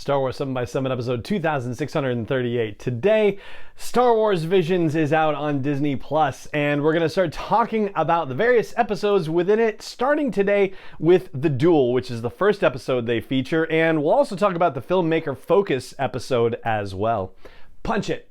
Star Wars 7x7 episode 2638. Today, Star Wars Visions is out on Disney Plus, and we're going to start talking about the various episodes within it, starting today with The Duel, which is the first episode they feature, and we'll also talk about the Filmmaker Focus episode as well. Punch it!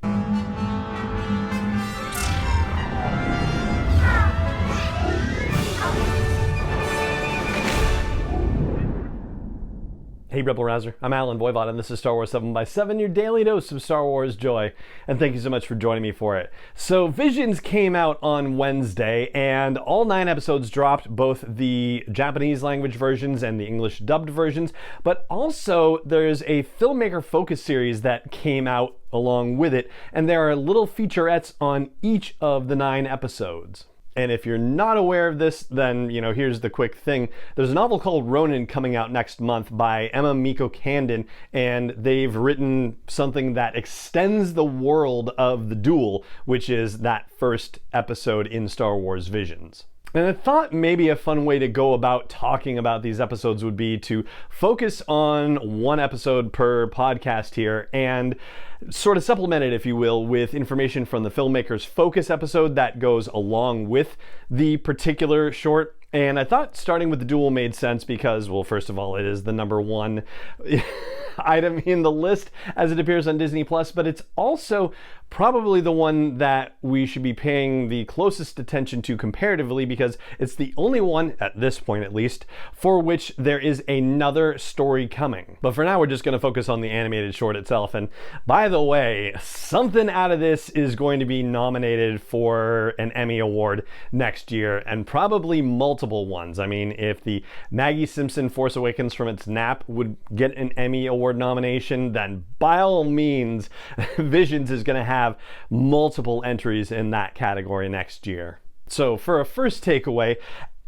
Hey Rebel Rouser, I'm Alan Voivod, and this is Star Wars 7x7, your daily dose of Star Wars joy, and thank you so much for joining me for it. So Visions came out on Wednesday, and all 9 episodes dropped, both the Japanese language versions and the English dubbed versions, but also there's a Filmmaker Focus series that came out along with it, and there are little featurettes on each of the 9 episodes. And if you're not aware of this, then, here's the quick thing. There's a novel called Ronin coming out next month by Emma Miko Candon, and they've written something that extends the world of The Duel, which is that first episode in Star Wars Visions. And I thought maybe a fun way to go about talking about these episodes would be to focus on one episode per podcast here and sort of supplement it, if you will, with information from the Filmmaker's Focus episode that goes along with the particular short. And I thought starting with The Duel made sense because, well, first of all, it is the number 1 item in the list as it appears on Disney Plus, but it's also probably the one that we should be paying the closest attention to comparatively, because it's the only one, at this point at least, for which there is another story coming. But for now, we're just going to focus on the animated short itself. And by the way, something out of this is going to be nominated for an Emmy Award next year, and probably multiple ones. I mean, if the Maggie Simpson Force Awakens from its nap would get an Emmy Award nomination, then by all means, Visions is going to have multiple entries in that category next year. So for a first takeaway,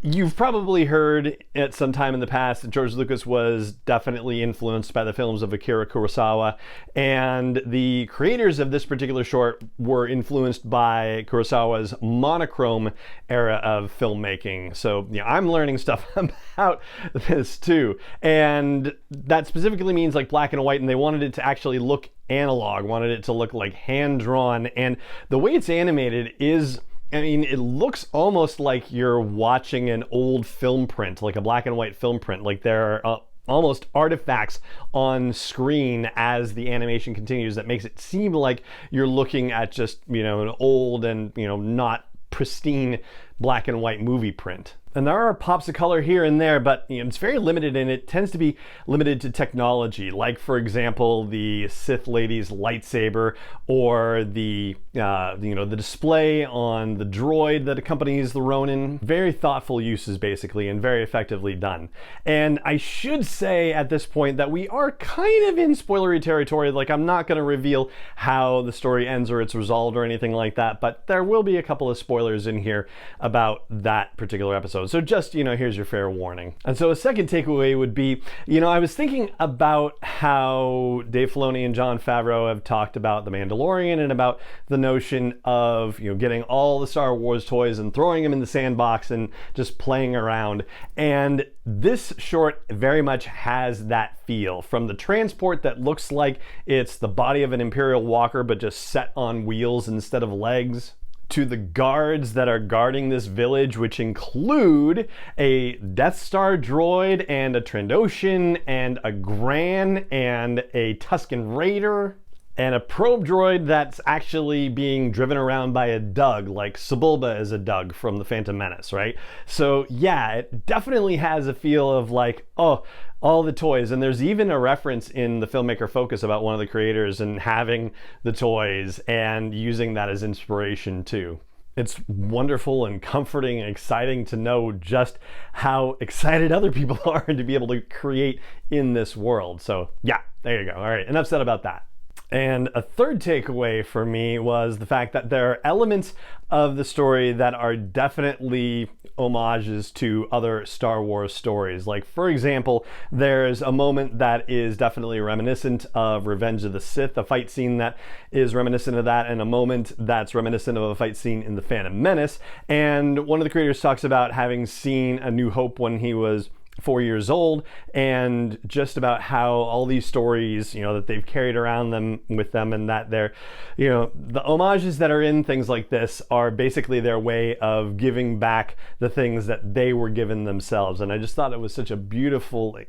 you've probably heard at some time in the past that George Lucas was definitely influenced by the films of Akira Kurosawa, and the creators of this particular short were influenced by Kurosawa's monochrome era of filmmaking. So I'm learning stuff about this too, and that specifically means like black and white, and they wanted it to actually look analog, wanted it to look like hand-drawn, and the way it's animated is, it looks almost like you're watching an old film print, like a black and white film print. Like there are almost artifacts on screen as the animation continues that makes it seem like you're looking at just, an old and, not pristine black and white movie print. And there are pops of color here and there, but it's very limited, and it tends to be limited to technology, like for example the Sith lady's lightsaber, or the display on the droid that accompanies the Ronin. Very thoughtful uses basically, and very effectively done. And I should say at this point that we are kind of in spoilery territory. Like, I'm not going to reveal how the story ends or it's resolved or anything like that, but there will be a couple of spoilers in here about that particular episode. So just, here's your fair warning. And so a second takeaway would be, I was thinking about how Dave Filoni and Jon Favreau have talked about The Mandalorian and about the notion of, getting all the Star Wars toys and throwing them in the sandbox and just playing around. And this short very much has that feel. From the transport that looks like it's the body of an Imperial walker but just set on wheels instead of legs, to the guards that are guarding this village, which include a Death Star droid and a Trandoshan and a Gran and a Tusken Raider and a probe droid that's actually being driven around by a Dug, like Sebulba is a Dug from The Phantom Menace, right? So yeah, it definitely has a feel of like, oh, all the toys. And there's even a reference in the Filmmaker Focus about one of the creators and having the toys and using that as inspiration too. It's wonderful and comforting and exciting to know just how excited other people are to be able to create in this world. So yeah, there you go. All right, enough said about that. And a third takeaway for me was the fact that there are elements of the story that are definitely homages to other Star Wars stories. Like, for example, there's a moment that is definitely reminiscent of Revenge of the Sith, a fight scene that is reminiscent of that, and a moment that's reminiscent of a fight scene in The Phantom Menace. And one of the creators talks about having seen A New Hope when he was 4 years old, and just about how all these stories, that they've carried around them with them, and that they're, the homages that are in things like this are basically their way of giving back the things that they were given themselves. And I just thought it was such a beautifully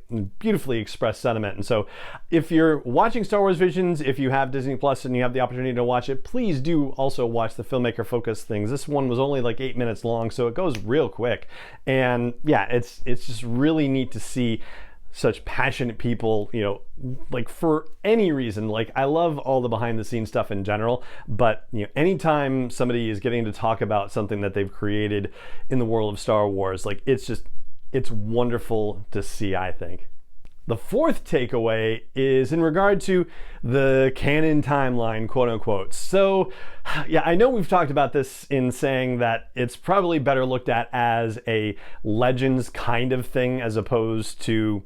expressed sentiment. And so if you're watching Star Wars Visions, if you have Disney Plus and you have the opportunity to watch it, please do also watch the Filmmaker Focus things. This one was only like 8 minutes long, so it goes real quick. And yeah, it's just really neat to see such passionate people, like for any reason. Like, I love all the behind the scenes stuff in general, but anytime somebody is getting to talk about something that they've created in the world of Star Wars, like it's wonderful to see, I think. The fourth takeaway is in regard to the canon timeline, quote unquote. So, yeah, I know we've talked about this in saying that it's probably better looked at as a Legends kind of thing as opposed to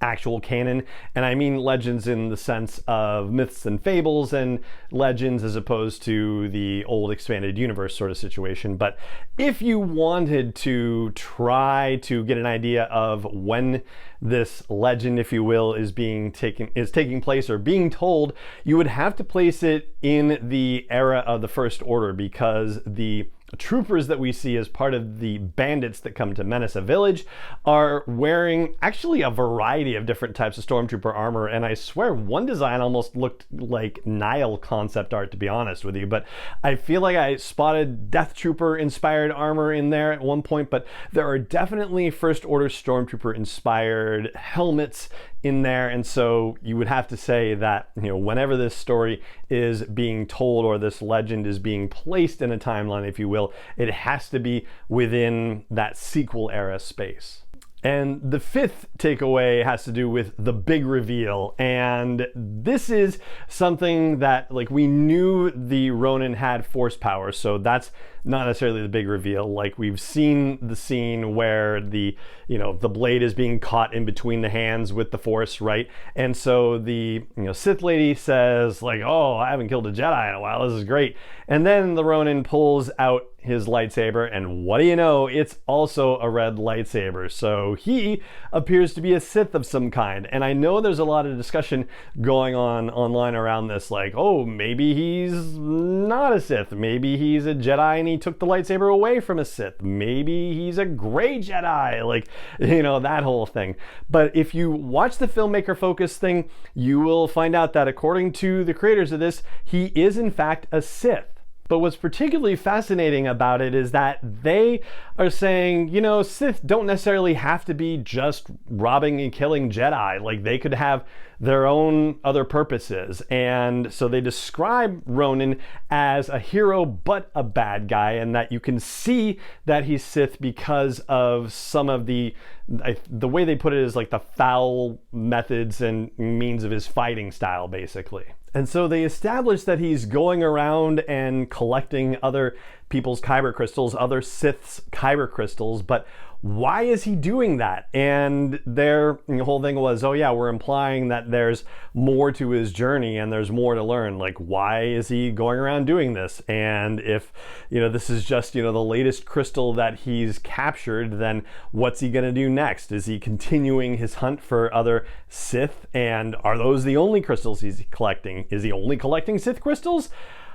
actual canon. And I mean legends in the sense of myths and fables, and legends as opposed to the old expanded universe sort of situation. But if you wanted to try to get an idea of when this legend, if you will, is taking place or being told, you would have to place it in the era of the First Order, because the troopers that we see as part of the bandits that come to menace a village are wearing actually a variety of different types of stormtrooper armor, and I swear one design almost looked like Nile concept art, to be honest with you. But I feel like I spotted Death Trooper inspired armor in there at one point, but there are definitely First Order stormtrooper inspired helmets in there. And so you would have to say that, whenever this story is being told or this legend is being placed in a timeline, if you will, it has to be within that sequel era space. And the fifth takeaway has to do with the big reveal. And this is something that, like, we knew the Ronin had force power, so that's not necessarily the big reveal. Like, we've seen the scene where the blade is being caught in between the hands with the force, right? And so the Sith lady says, like, oh, I haven't killed a Jedi in a while, this is great. And then the Ronin pulls out his lightsaber, and what do you know, it's also a red lightsaber. So he appears to be a Sith of some kind. And I know there's a lot of discussion going on online around this, like, oh, maybe he's not a Sith, maybe he's a Jedi and he took the lightsaber away from a Sith, maybe he's a gray Jedi, like, that whole thing. But if you watch the Filmmaker Focus thing, you will find out that according to the creators of this, he is in fact a Sith. But what's particularly fascinating about it is that they are saying, Sith don't necessarily have to be just robbing and killing Jedi. Like, they could have their own other purposes. And so they describe Ronin as a hero but a bad guy, and that you can see that he's Sith because of some of the way they put it is like the foul methods and means of his fighting style, basically. And so they established that he's going around and collecting other people's kyber crystals, other Sith's kyber crystals, but why is he doing that? And their whole thing was, oh yeah, we're implying that there's more to his journey and there's more to learn. Like, why is he going around doing this? And if, this is just, the latest crystal that he's captured, then what's he gonna do next? Is he continuing his hunt for other Sith? And are those the only crystals he's collecting? Is he only collecting Sith crystals?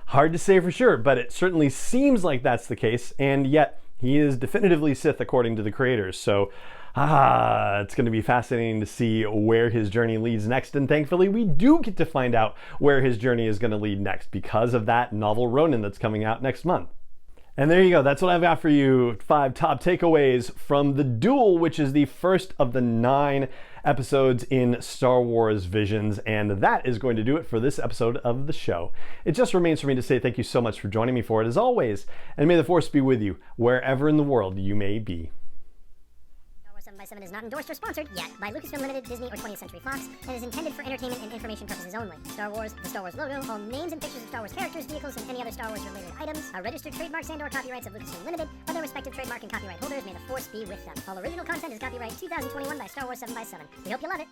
Hard to say for sure, but it certainly seems like that's the case, and yet he is definitively Sith according to the creators. So, it's going to be fascinating to see where his journey leads next, and thankfully we do get to find out where his journey is going to lead next because of that novel Ronin that's coming out next month. And there you go, that's what I've got for you. 5 top takeaways from the Duel, which is the first of the 9 episodes in Star Wars Visions, and that is going to do it for this episode of the show. It just remains for me to say thank you so much for joining me for it, as always, and may the Force be with you wherever in the world you may be. 7x7 is not endorsed or sponsored yet by Lucasfilm Limited, Disney, or 20th Century Fox, and is intended for entertainment and information purposes only. Star Wars, the Star Wars logo, all names and pictures of Star Wars characters, vehicles, and any other Star Wars related items are registered trademarks and/or copyrights of Lucasfilm Limited, or their respective trademark and copyright holders. May the Force be with them. All original content is copyright 2021 by Star Wars 7x7. We hope you love it.